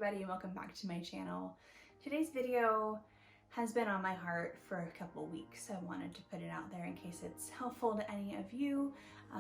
everybody, and welcome back to my channel. Today's video has been on my heart for a couple weeks. I wanted to put it out there in case it's helpful to any of you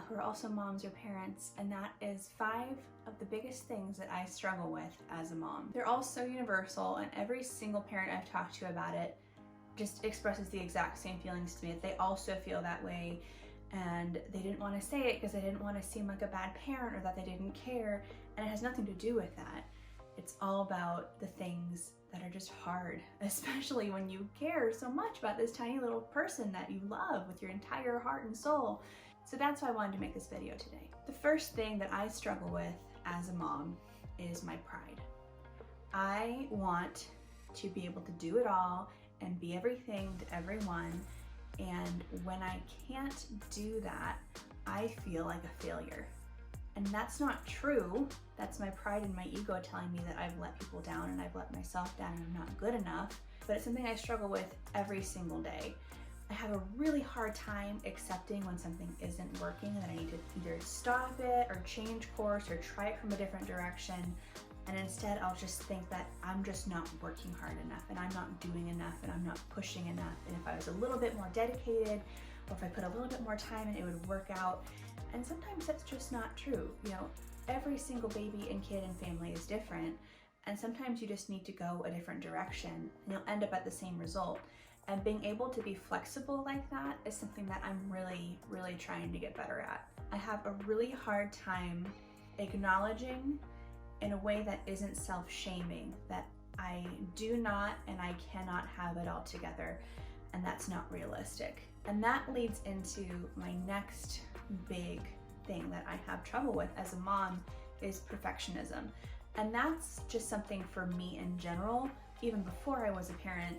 who are also moms or parents, and that is 5 of the biggest things that I struggle with as a mom. They're all so universal, and every single parent I've talked to about it just expresses the exact same feelings to me, that they also feel that way. And they didn't want to say it because they didn't want to seem like a bad parent or that they didn't care, and it has nothing to do with that. It's all about the things that are just hard, especially when you care so much about this tiny little person that you love with your entire heart and soul. So that's why I wanted to make this video today. The first thing that I struggle with as a mom is my pride. I want to be able to do it all and be everything to everyone. And when I can't do that, I feel like a failure. And that's not true. That's my pride and my ego telling me that I've let people down and I've let myself down and I'm not good enough. But it's something I struggle with every single day. I have a really hard time accepting when something isn't working and that I need to either stop it or change course or try it from a different direction. And instead I'll just think that I'm just not working hard enough and I'm not doing enough and I'm not pushing enough. And if I was a little bit more dedicated, or if I put a little bit more time in, it would work out. And sometimes that's just not true. You know, every single baby and kid and family is different. And sometimes you just need to go a different direction and you'll end up at the same result. And being able to be flexible like that is something that I'm really, really trying to get better at. I have a really hard time acknowledging in a way that isn't self-shaming that I do not and I cannot have it all together, and that's not realistic. And that leads into my next big thing that I have trouble with as a mom is perfectionism. And that's just something for me in general, even before I was a parent,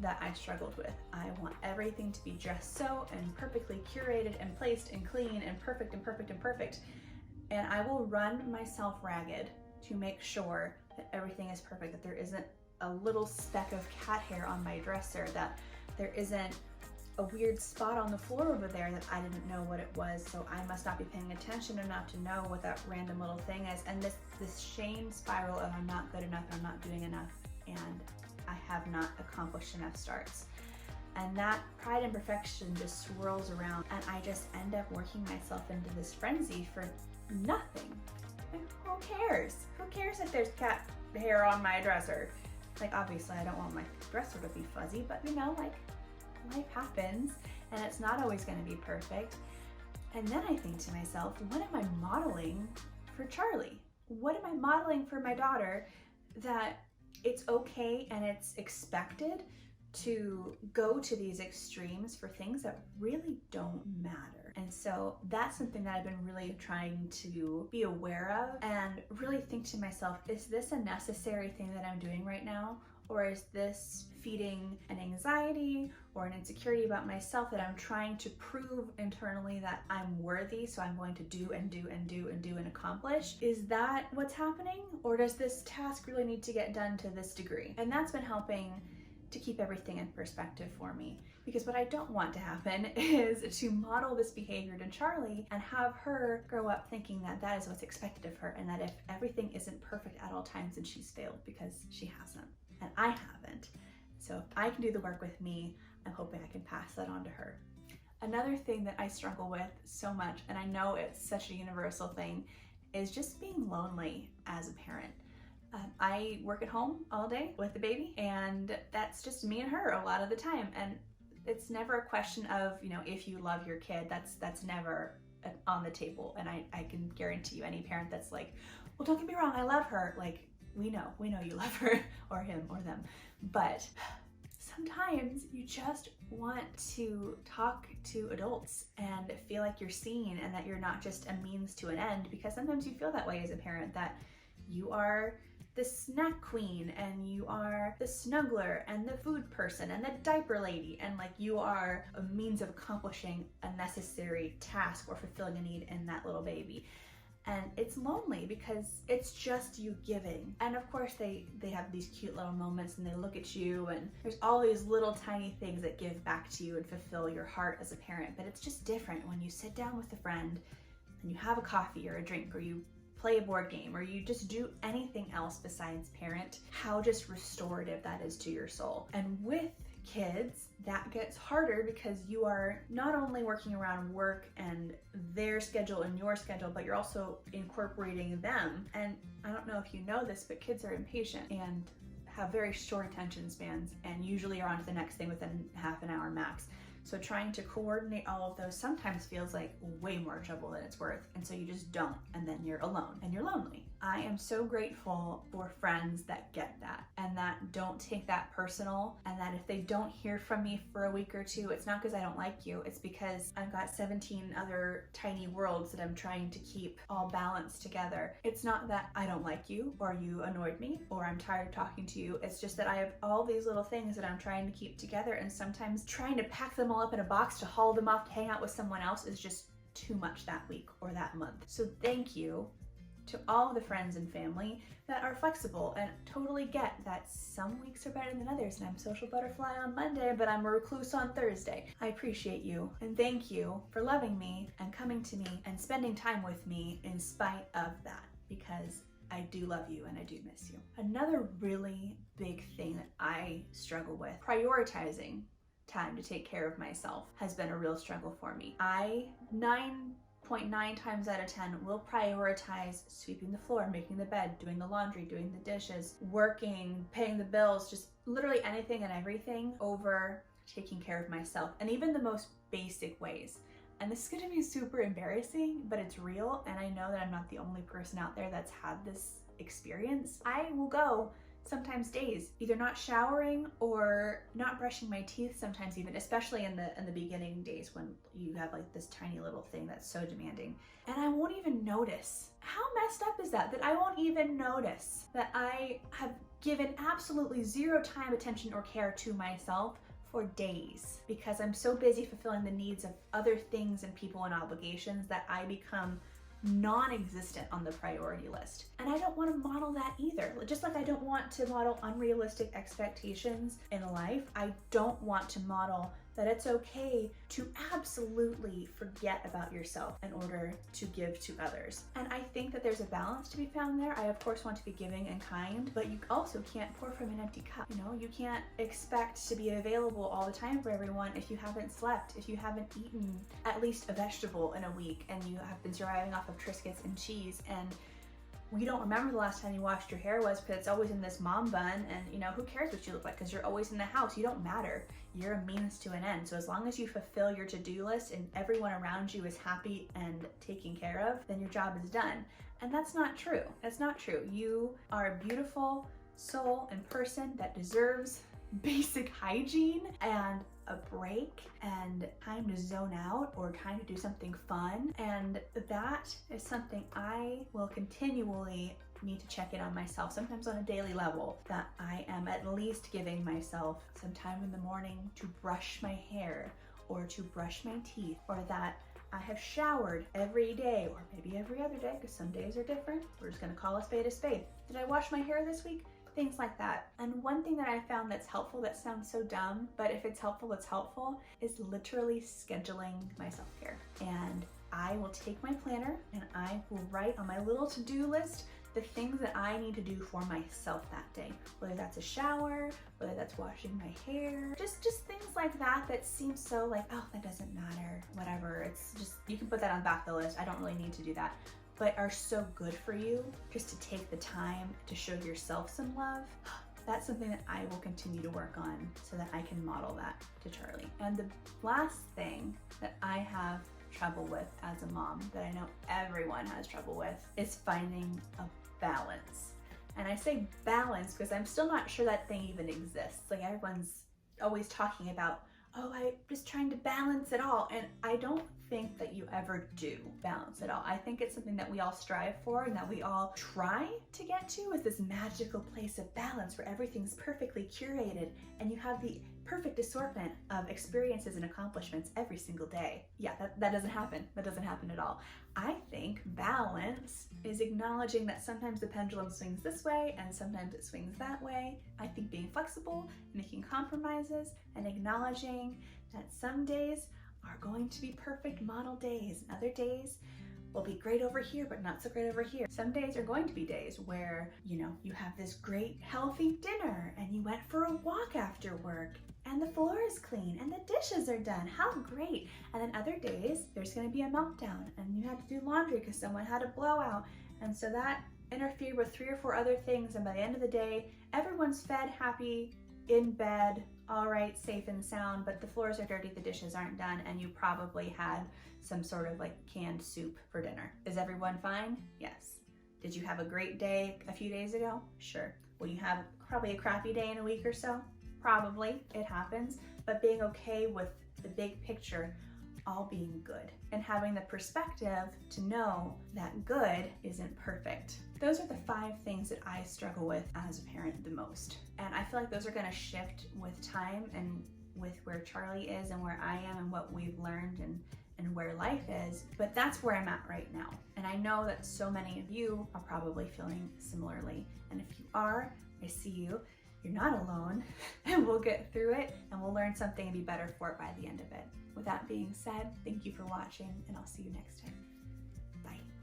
that I struggled with. I want everything to be just so and perfectly curated and placed and clean and perfect and perfect and perfect. And I will run myself ragged to make sure that everything is perfect, that there isn't a little speck of cat hair on my dresser, that there isn't a weird spot on the floor over there that I didn't know what it was, so I must not be paying attention enough to know what that random little thing is. And this shame spiral of I'm not good enough, I'm not doing enough, and I have not accomplished enough starts. And that pride and perfection just swirls around, and I just end up working myself into this frenzy for nothing. Like, who cares? Who cares if there's cat hair on my dresser? Like, obviously I don't want my dresser to be fuzzy, but you know, like, life happens and it's not always going to be perfect. And then I think to myself, what am I modeling for Charlie? What am I modeling for my daughter that it's okay and it's expected to go to these extremes for things that really don't matter? And so that's something that I've been really trying to be aware of and really think to myself, is this a necessary thing that I'm doing right now? Or is this feeding an anxiety or an insecurity about myself that I'm trying to prove internally that I'm worthy, so I'm going to do and do and do and do and accomplish? Is that what's happening? Or does this task really need to get done to this degree? And that's been helping to keep everything in perspective for me. Because what I don't want to happen is to model this behavior to Charlie and have her grow up thinking that that is what's expected of her, and that if everything isn't perfect at all times, then she's failed, because she hasn't. And I haven't. So if I can do the work with me, I'm hoping I can pass that on to her. Another thing that I struggle with so much, and I know it's such a universal thing, is just being lonely as a parent. I work at home all day with the baby, and that's just me and her a lot of the time. And it's never a question of, you know, if you love your kid, that's never on the table. And I can guarantee you, any parent that's like, well, don't get me wrong, I love her. Like, we know you love her or him or them. But sometimes you just want to talk to adults and feel like you're seen and that you're not just a means to an end, because sometimes you feel that way as a parent, that you are the snack queen and you are the snuggler and the food person and the diaper lady, and like you are a means of accomplishing a necessary task or fulfilling a need in that little baby. And it's lonely because it's just you giving. And of course they have these cute little moments and they look at you, and there's all these little tiny things that give back to you and fulfill your heart as a parent. But it's just different when you sit down with a friend and you have a coffee or a drink, or you play a board game or you just do anything else besides parent, how just restorative that is to your soul. And with kids, that gets harder because you are not only working around work and their schedule and your schedule, but you're also incorporating them. And I don't know if you know this, but kids are impatient and have very short attention spans and usually are on to the next thing within half an hour max. So trying to coordinate all of those sometimes feels like way more trouble than it's worth. And so you just don't, and then you're alone and you're lonely. I am so grateful for friends that get that and that don't take that personal, and that if they don't hear from me for a week or two, it's not because I don't like you, it's because I've got 17 other tiny worlds that I'm trying to keep all balanced together. It's not that I don't like you or you annoyed me or I'm tired talking to you. It's just that I have all these little things that I'm trying to keep together, and sometimes trying to pack them all up in a box to haul them off to hang out with someone else is just too much that week or that month. So thank you to all the friends and family that are flexible and totally get that some weeks are better than others, and I'm social butterfly on Monday, but I'm a recluse on Thursday. I appreciate you, and thank you for loving me and coming to me and spending time with me in spite of that, because I do love you and I do miss you. Another really big thing that I struggle with, prioritizing time to take care of myself, has been a real struggle for me. I 9.9 times out of 10 will prioritize sweeping the floor, making the bed, doing the laundry, doing the dishes, working, paying the bills, just literally anything and everything over taking care of myself, and even the most basic ways. And this is gonna be super embarrassing, but it's real, and I know that I'm not the only person out there that's had this experience. I will go sometimes days either not showering or not brushing my teeth, sometimes even, especially in the beginning days when you have like this tiny little thing that's so demanding, and I won't even notice. How messed up is that I won't even notice that I have given absolutely zero time, attention, or care to myself for days because I'm so busy fulfilling the needs of other things and people and obligations that I become non-existent on the priority list. And I don't want to model that either. Just like I don't want to model unrealistic expectations in life, I don't want to model that it's okay to absolutely forget about yourself in order to give to others. And I think that there's a balance to be found there. I of course want to be giving and kind, but you also can't pour from an empty cup. You know, you can't expect to be available all the time for everyone if you haven't slept, if you haven't eaten at least a vegetable in a week, and you have been surviving off of Triscuits and cheese, and you don't remember the last time you washed your hair was because it's always in this mom bun, and you know, who cares what you look like because you're always in the house. You don't matter. You're a means to an end. So as long as you fulfill your to-do list and everyone around you is happy and taken care of, then your job is done. And that's not true. That's not true. You are a beautiful soul and person that deserves basic hygiene and a break and time to zone out or time to do something fun. And that is something I will continually need to check in on myself, sometimes on a daily level, that I am at least giving myself some time in the morning to brush my hair or to brush my teeth, or that I have showered every day, or maybe every other day, because some days are different. We're just gonna call a spade a spade. Did I wash my hair this week? Things like that. And one thing that I found that's helpful, that sounds so dumb, but if it's helpful, it's helpful, is literally scheduling my self-care. And I will take my planner and I will write on my little to-do list the things that I need to do for myself that day. Whether that's a shower, whether that's washing my hair, just things like that that seem so like, oh, that doesn't matter, whatever. It's just, you can put that on the back of the list. I don't really need to do that, but are so good for you just to take the time to show yourself some love. That's something that I will continue to work on so that I can model that to Charlie. And the last thing that I have trouble with as a mom, that I know everyone has trouble with, is finding a balance. And I say balance because I'm still not sure that thing even exists. Like, everyone's always talking about, oh, I'm just trying to balance it all. And I don't think that you ever do balance it all. I think it's something that we all strive for and that we all try to get to, is this magical place of balance where everything's perfectly curated and you have the perfect assortment of experiences and accomplishments every single day. Yeah, that doesn't happen. That doesn't happen at all. I think balance is acknowledging that sometimes the pendulum swings this way and sometimes it swings that way. I think being flexible, making compromises, and acknowledging that some days are going to be perfect model days, and other days will be great over here, but not so great over here. Some days are going to be days where, you have this great healthy dinner and you went for a walk after work and the floor is clean and the dishes are done. How great. And then other days there's going to be a meltdown and you had to do laundry because someone had a blowout. And so that interfered with 3 or 4 other things. And by the end of the day, everyone's fed, happy, in bed, all right, safe and sound, but the floors are dirty, the dishes aren't done, and you probably had some sort of like canned soup for dinner. Is everyone fine? Yes. Did you have a great day a few days ago? Sure. Will you have probably a crappy day in a week or so? Probably, it happens, but being okay with the big picture all being good and having the perspective to know that good isn't perfect. Those are the 5 things that I struggle with as a parent the most. And I feel like those are going to shift with time and with where Charlie is and where I am and what we've learned and where life is. But that's where I'm at right now. And I know that so many of you are probably feeling similarly. And if you are, I see you. You're not alone, and we'll get through it and we'll learn something and be better for it by the end of it. With that being said, thank you for watching, and I'll see you next time. Bye.